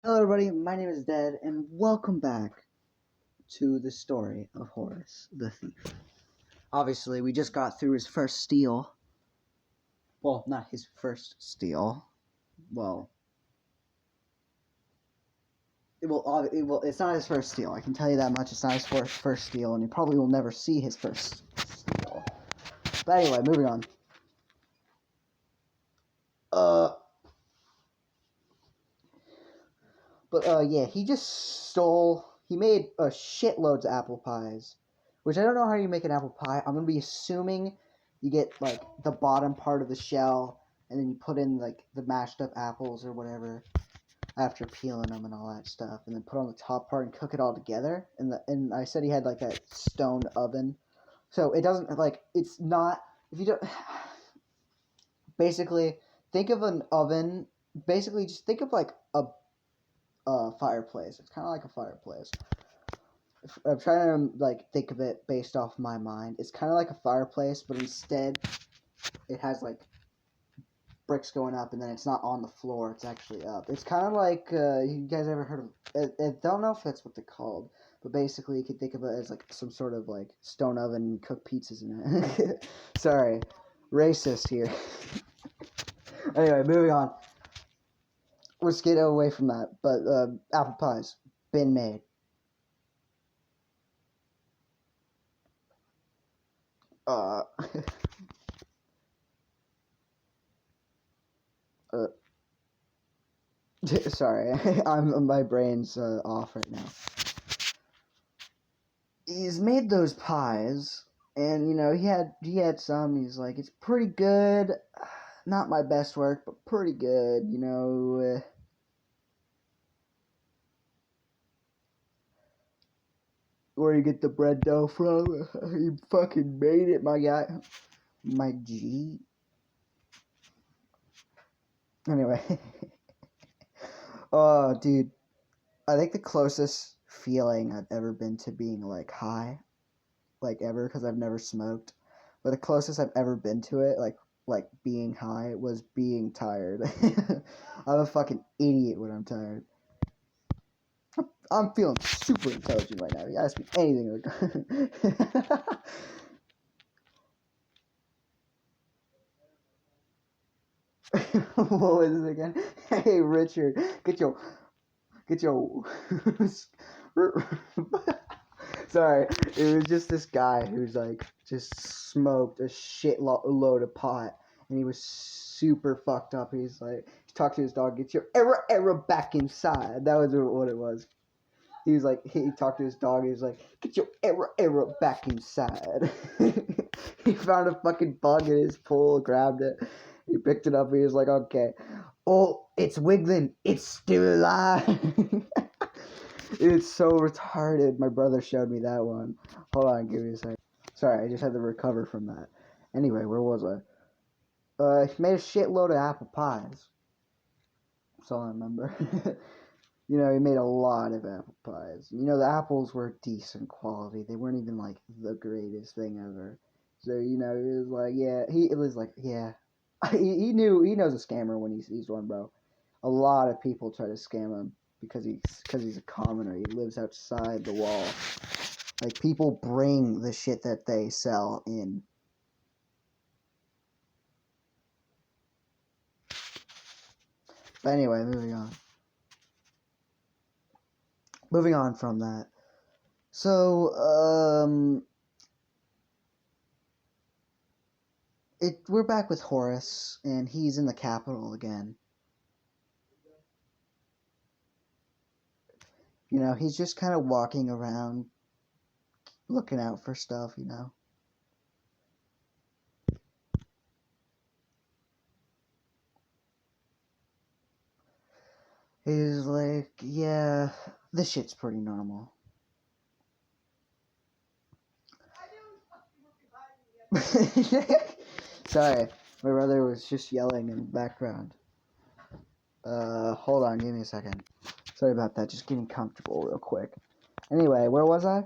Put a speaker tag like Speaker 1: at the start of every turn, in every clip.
Speaker 1: Hello, everybody. My name is Dead, and welcome back to the story of Horace the Thief. Obviously, we just got through his first steal. Well, not his first steal. Well, it's not his first steal. I can tell you that much. It's not his first steal, and you probably will never see his first steal. But anyway, moving on. Uh, yeah, he just stole. He made shitloads of apple pies, which I don't know how you make an apple pie. I'm gonna be assuming you get like the bottom part of the shell, and then you put in like the mashed up apples or whatever after peeling them and all that stuff, and then put on the top part and cook it all together. And I said he had like a stone oven, so it doesn't like it's not if you don't. Basically, think of an oven. Basically, just think of like a fireplace. It's kind of like a fireplace. I'm trying to like think of it based off my mind. It's kind of like a fireplace, but instead it has like bricks going up, and then it's not on the floor. It's actually up. It's kind of like you guys ever heard of? I don't know if that's what they're called, but basically you could think of it as like some sort of like stone oven and cook pizzas in it. Sorry, racist here. Anyway, moving on. Let's get away from that. But apple pies been made. Uh, uh, sorry, my brain's off right now. He's made those pies, and he had some. He's like, it's pretty good. Not my best work, but pretty good. Where you get the bread dough from? You fucking made it, my guy, my G. Anyway, oh, dude, I think the closest feeling I've ever been to being like high, like ever, because I've never smoked, but the closest I've ever been to it, like being high, was being tired. I'm a fucking idiot when I'm tired. I'm feeling super intelligent right now. You ask me anything. What was this again? Hey, Richard, get your. Sorry, it was just this guy who's like just smoked a load of pot, and he was super fucked up. He's like, he talked to his dog, get your error back inside. That was what it was. He was like, he talked to his dog. He was like, get your error back inside. He found a fucking bug in his pool, grabbed it. He picked it up. He was like, okay. Oh, it's wiggling. It's still alive. It's so retarded. My brother showed me that one. Hold on, give me a second. Sorry, I just had to recover from that. Anyway, where was I? He made a shitload of apple pies. That's all I remember. He made a lot of apple pies. The apples were decent quality. They weren't even like the greatest thing ever. So, it was like, yeah, it was like, yeah. He knows a scammer when he sees one, bro. A lot of people try to scam him because he's a commoner. He lives outside the wall. Like, people bring the shit that they sell in. But anyway, moving on. Moving on from that. So, we're back with Horace, and he's in the capital again. He's just kind of walking around, looking out for stuff, He's like, yeah, this shit's pretty normal. Sorry, my brother was just yelling in the background. Hold on, give me a second. Sorry about that, just getting comfortable real quick. Anyway, where was I?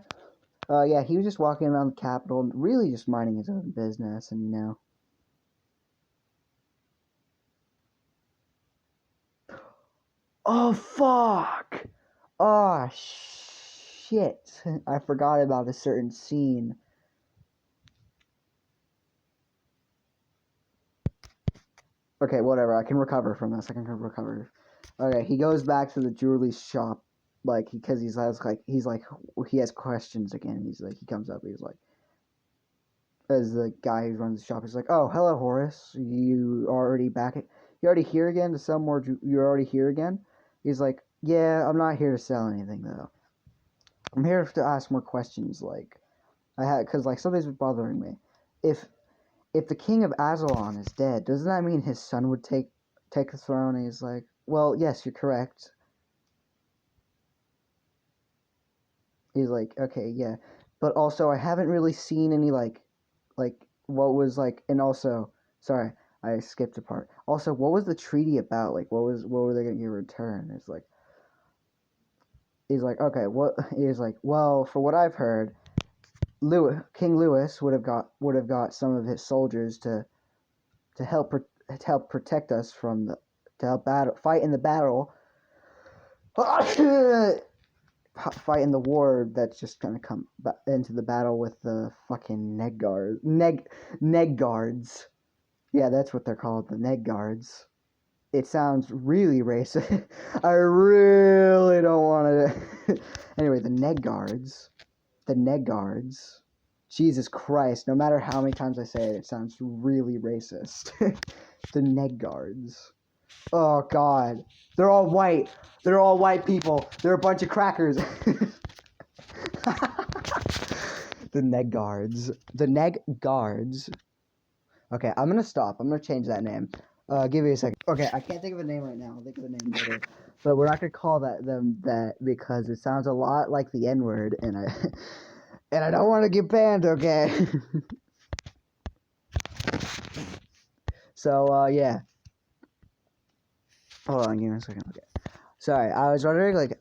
Speaker 1: Yeah, he was just walking around the Capitol, really just minding his own business, and Oh, fuck! Oh, shit. I forgot about a certain scene. Okay, whatever. I can recover from this. I can recover. Okay, he goes back to the jewelry shop, like, because he has questions again. He comes up, he's like, as the guy who runs the shop, he's like, oh, hello, Horace. You already here again to sell more, you're already here again? He's like, yeah, I'm not here to sell anything, though. I'm here to ask more questions, like, because, like, something's been bothering me. If the king of Azalon is dead, doesn't that mean his son would take the throne? And he's like, well, yes, you're correct. He's like, okay, yeah. But also, I haven't really seen any, like, what was, like, and also, sorry, I skipped a part. Also, what was the treaty about? Like, what were they going to give in return? He's like, okay, he's like, well, for what I've heard, King Louis would have got some of his soldiers to help protect us from fight in the battle, fight in the war that's just gonna come into the battle with the fucking neg guards. Yeah, that's what they're called, the neg guards. It sounds really racist. I really don't want to. Anyway, the neg guards. The neg guards. Jesus Christ, no matter how many times I say it, it sounds really racist. The neg guards. Oh, God. They're all white. They're all white people. They're a bunch of crackers. The neg guards. The neg guards. Okay, I'm going to stop. I'm going to change that name. Give me a second. Okay, I can't think of a name right now. I'll think of a name later. But we're not going to call them that because it sounds a lot like the N-word, and I don't want to get banned, okay? So, yeah. Hold on, give me a second. Okay. Sorry, I was wondering, wait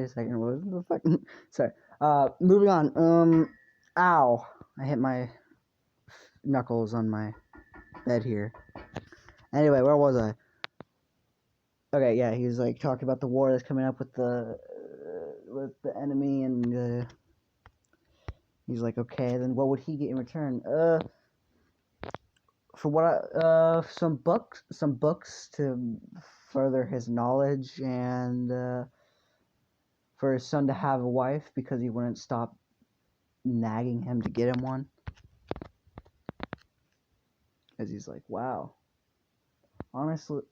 Speaker 1: a second, what was the fuck? Sorry. Moving on. Ow. I hit my knuckles on my bed here. Anyway, where was I? Okay, yeah, he was, like, talking about the war that's coming up with the enemy, and, he's like, okay, then what would he get in return? For what some books to further his knowledge, and for his son to have a wife because he wouldn't stop nagging him to get him one. As he's like, wow, honestly,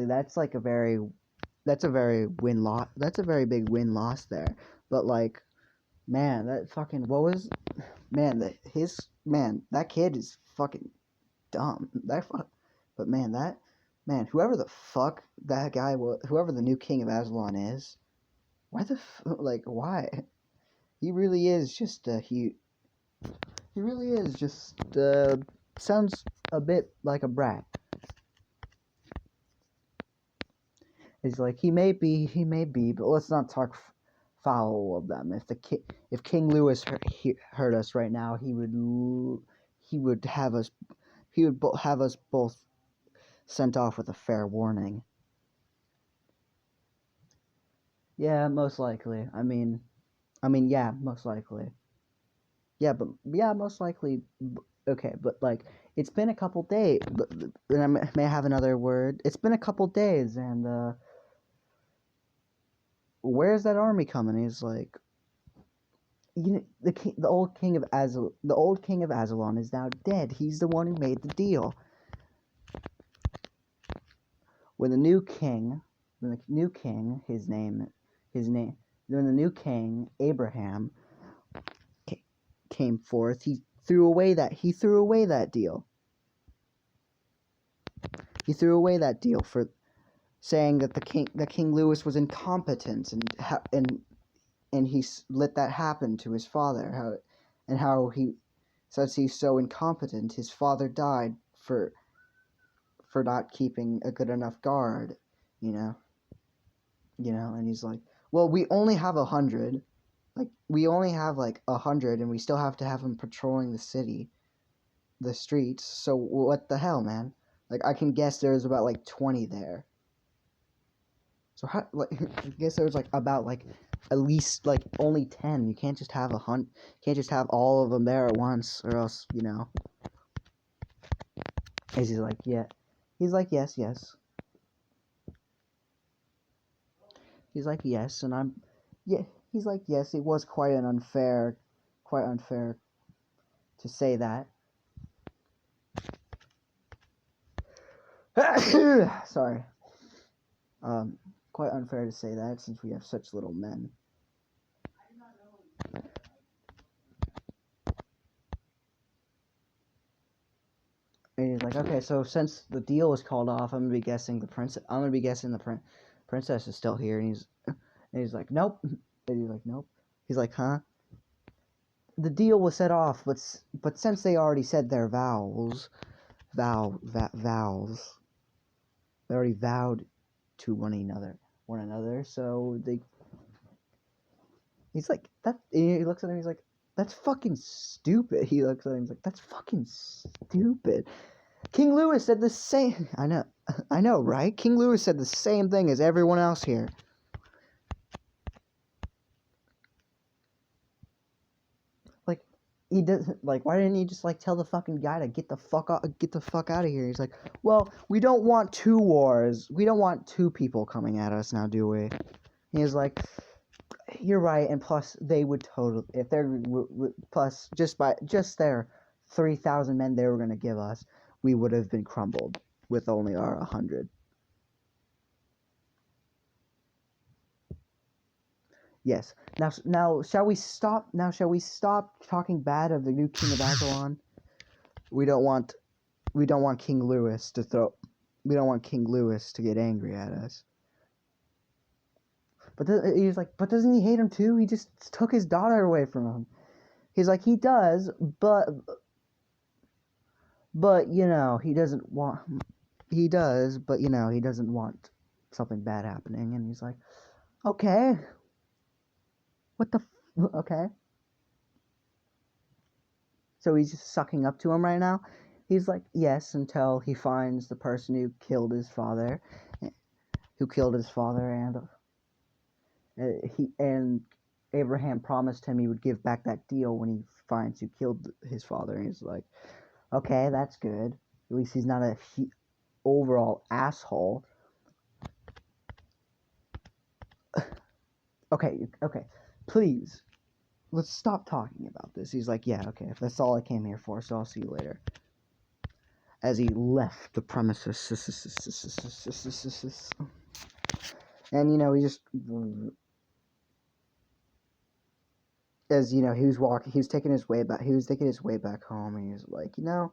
Speaker 1: that's like a very big win loss there. But like, man, that fucking that kid is fucking dumb. But man, whoever the fuck that guy was, whoever the new king of Aslan is, why? He really is just he really is just sounds a bit like a brat. He's like, he may be, but let's not talk foul of them. If King Louis heard us right now, he would have us both sent off with a fair warning. Yeah, most likely. I mean, yeah, most likely. Yeah, most likely. Okay, but like, it's been a couple days. And I may have another word. It's been a couple days, and where's that army coming? He's like, the old king of Azalon is now dead. He's the one who made the deal. When the new king, when the new king Abraham came forth, he threw away that deal. He threw away that deal for saying that King Louis was incompetent, and he let that happen to his father. How he says he's so incompetent, his father died for not keeping a good enough guard, and he's like, well, we only have 100, and we still have to have him patrolling the streets, so what the hell, man? Like, I can guess there's about, 20 there. So how, like, I guess there was like about like at least like only 10. You can't just have can't just have all of them there at once, or else, you know. And he's like, yeah. He's like, yes, yes. He's like, yes, and I'm, yeah. He's like, yes. It was quite unfair to say that. Sorry. Quite unfair to say that since we have such little men. And he's like, okay, so since the deal was called off, I'm gonna be guessing the princess is still here. And he's like, nope. And he's like, nope. He's like, huh? The deal was set off, but since they already said their vows, they already vowed to one another. So he's like, that. He looks at him. He's like, that's fucking stupid. He looks at him. He's like, that's fucking stupid. King Louis said the same. I know, right? King Louis said the same thing as everyone else here. Like, he doesn't. Like, why didn't he just like tell the fucking guy to get the fuck out of here? He's like, well, we don't want 2 wars. We don't want 2 people coming at us now, do we? He's like, you're right, and plus they would totally, if they're plus just their 3,000 men they were gonna give us, we would have been crumbled with only our 100. Yes. Now shall we stop? Now shall we stop talking bad of the new king of Avalon? We don't want King Louis to throw. We don't want King Louis to get angry at us. But he's like, but doesn't he hate him too? He just took his daughter away from him. He's like, he does, but you know, he doesn't want. He does, but you know, he doesn't want something bad happening. And he's like, okay, what the okay. So he's just sucking up to him right now. He's like, yes, until he finds the person who killed his father, and Abraham promised him he would give back that deal when he finds who killed his father. And he's like, okay, that's good. At least he's not a overall asshole. Okay, please, let's stop talking about this. He's like, yeah, okay, if that's all I came here for, so I'll see you later. As he left the premises. And, you know, he was taking his way back home, and he's like, you know,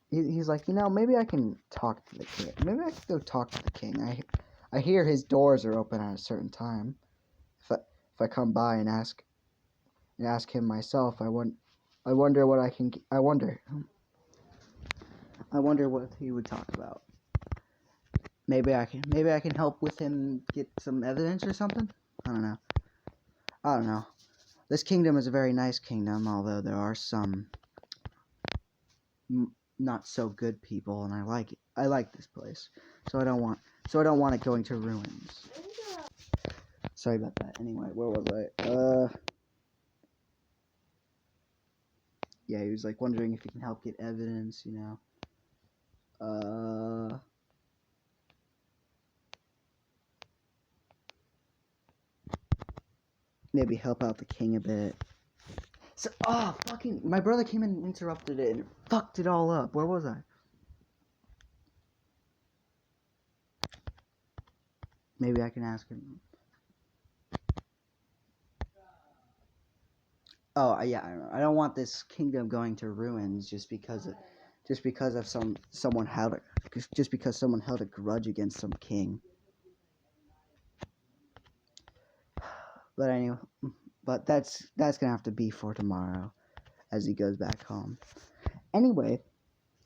Speaker 1: he's like, you know, maybe I can talk to the king. Maybe I can go talk to the king. I hear his doors are open at a certain time. If I come by and ask him myself, I wonder what I can. I wonder what he would talk about. Maybe I can help with him get some evidence or something. I don't know. This kingdom is a very nice kingdom, although there are some not so good people, and I like it. I like this place, so I don't want it going to ruins. Sorry about that. Anyway, where was I? Yeah, he was like wondering if he can help get evidence, you know. Maybe help out the king a bit. So, fucking, my brother came in and interrupted it and fucked it all up. Where was I? Maybe I can ask him. Oh, yeah, I don't want this kingdom going to ruins just because someone held a grudge against some king. But anyway, that's gonna have to be for tomorrow, as he goes back home. Anyway,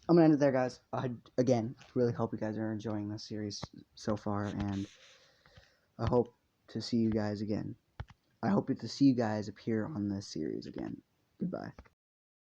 Speaker 1: I'm gonna end it there, guys. I again really hope you guys are enjoying this series so far, and I hope to see you guys again. I hope to see you guys appear on this series again. Goodbye.